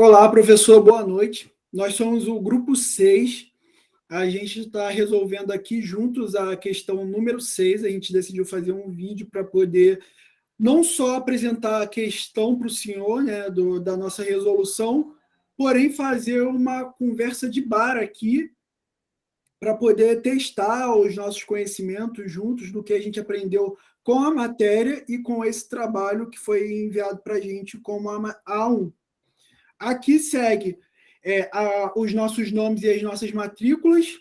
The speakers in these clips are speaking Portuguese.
Olá, professor, boa noite. Nós somos o grupo 6. A gente está resolvendo aqui juntos a questão número 6. A gente decidiu fazer um vídeo para poder não só apresentar a questão para o senhor, né, da nossa resolução, porém fazer uma conversa de bar aqui para poder testar os nossos conhecimentos juntos do que a gente aprendeu com a matéria e com esse trabalho que foi enviado para a gente como a A1. Aqui segue os nossos nomes e as nossas matrículas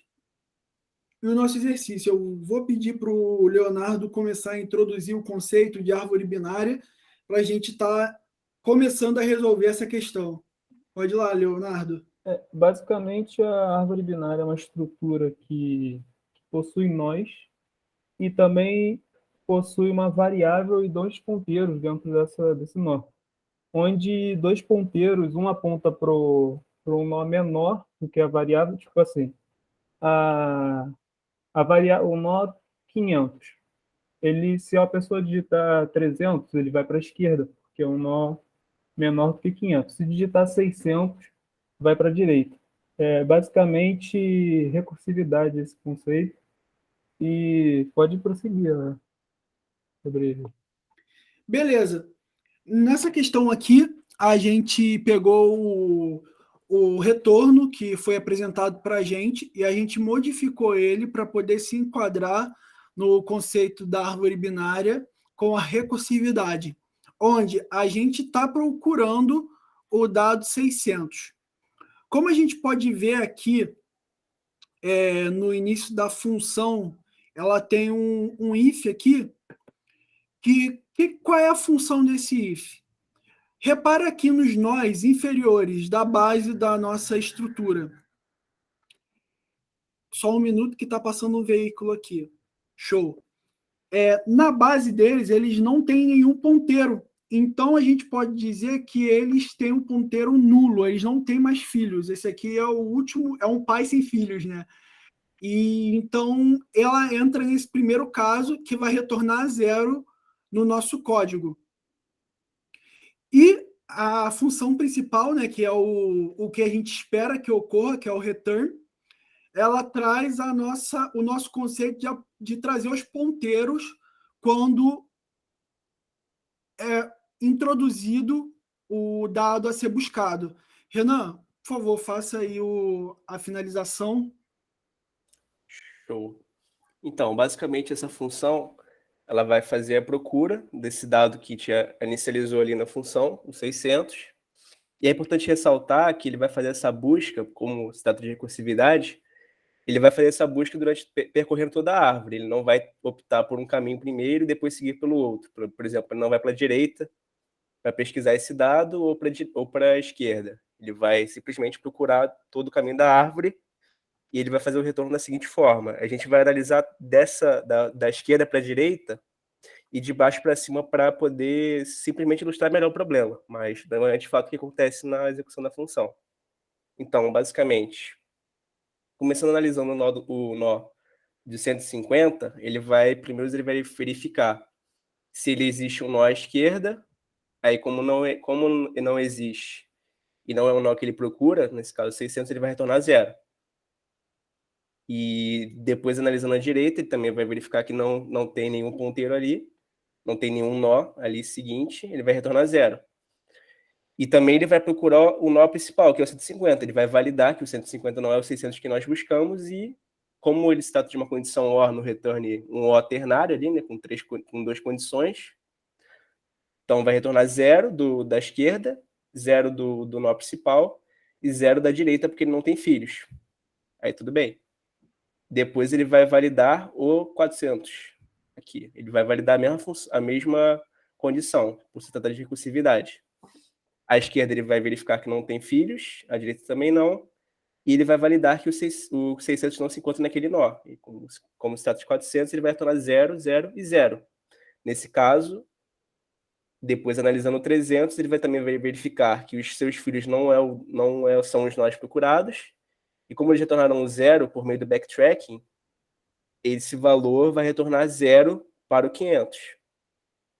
e o nosso exercício. Eu vou pedir para o Leonardo começar a introduzir o conceito de árvore binária para a gente estar começando a resolver essa questão. Pode ir lá, Leonardo. Basicamente, a árvore binária é uma estrutura que possui nós e também possui uma variável e dois ponteiros dentro desse nó, onde dois ponteiros, um aponta para um nó menor do que a variável, tipo assim, o nó 500. Se a pessoa digitar 300, ele vai para a esquerda, porque é um nó menor do que 500. Se digitar 600, vai para a direita. É basicamente recursividade esse conceito, e pode prosseguir, né, sobre ele. Beleza. Nessa questão aqui, a gente pegou o retorno que foi apresentado para a gente e a gente modificou ele para poder se enquadrar no conceito da árvore binária com a recursividade, onde a gente está procurando o dado 600. Como a gente pode ver aqui, no início da função, ela tem um if aqui, qual é a função desse if? Repara aqui nos nós inferiores da base da nossa estrutura. Só um minuto que está passando um veículo aqui. Show. Na base deles, eles não têm nenhum ponteiro. Então, a gente pode dizer que eles têm um ponteiro nulo. Eles não têm mais filhos. Esse aqui é o último, é um pai sem filhos, né? E então, ela entra nesse primeiro caso, que vai retornar zero no nosso código. E a função principal, né, que é o que a gente espera que ocorra, que é o return, ela traz o nosso conceito de trazer os ponteiros quando é introduzido o dado a ser buscado. Renan, por favor, faça aí a finalização. Show. Então, basicamente, essa função ela vai fazer a procura desse dado que te inicializou ali na função, o 600. E é importante ressaltar que ele vai fazer essa busca, como se trata de recursividade, ele vai fazer essa busca percorrendo toda a árvore. Ele não vai optar por um caminho primeiro e depois seguir pelo outro. Por exemplo, ele não vai para a direita para pesquisar esse dado ou para a esquerda. Ele vai simplesmente procurar todo o caminho da árvore e ele vai fazer o retorno da seguinte forma. A gente vai analisar da esquerda para a direita e de baixo para cima para poder simplesmente ilustrar melhor o problema, mas não é de fato o que acontece na execução da função. Então, basicamente, começando analisando o nó de 150, primeiro ele vai verificar se ele existe um nó à esquerda, aí como não existe e não é um nó que ele procura, nesse caso 600, ele vai retornar zero. E depois, analisando a direita, ele também vai verificar que não tem nenhum ponteiro ali, não tem nenhum nó ali seguinte, ele vai retornar zero. E também ele vai procurar o nó principal, que é o 150. Ele vai validar que o 150 não é o 600 que nós buscamos e, como ele se trata de uma condição OR no return, um OR ternário ali, né, com duas condições, então vai retornar zero da esquerda, zero do nó principal e zero da direita, porque ele não tem filhos. Aí tudo bem. Depois ele vai validar o 400 aqui. Ele vai validar a mesma condição, por se tratar de recursividade. À esquerda ele vai verificar que não tem filhos, à direita também não, e ele vai validar que o 600 não se encontra naquele nó. E como se trata de 400, ele vai retornar 0, 0 e 0. Nesse caso, depois analisando o 300, ele vai também verificar que os seus filhos são os nós procurados, e como eles retornaram 0 por meio do backtracking, esse valor vai retornar 0 para o 500.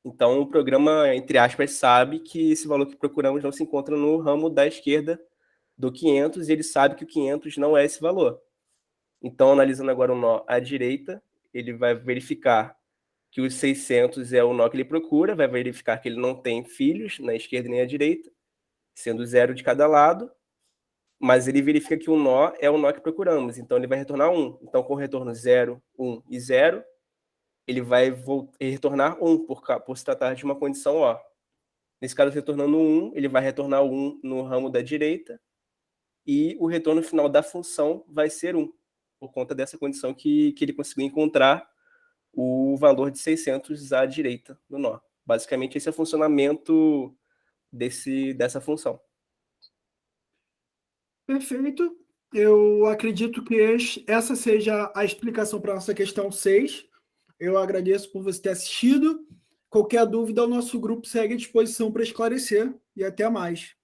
Então, o programa, entre aspas, sabe que esse valor que procuramos não se encontra no ramo da esquerda do 500 e ele sabe que o 500 não é esse valor. Então, analisando agora o nó à direita, ele vai verificar que os 600 é o nó que ele procura, vai verificar que ele não tem filhos na esquerda nem à direita, sendo 0 de cada lado, mas ele verifica que o nó é o nó que procuramos, então ele vai retornar 1. Então, com o retorno 0, 1 e 0, ele vai retornar 1, por se tratar de uma condição O. Nesse caso, retornando 1, ele vai retornar 1 no ramo da direita, e o retorno final da função vai ser 1, por conta dessa condição que ele conseguiu encontrar o valor de 600 à direita do nó. Basicamente, esse é o funcionamento dessa função. Perfeito. Eu acredito que essa seja a explicação para a nossa questão 6. Eu agradeço por você ter assistido. Qualquer dúvida, o nosso grupo segue à disposição para esclarecer. E até mais.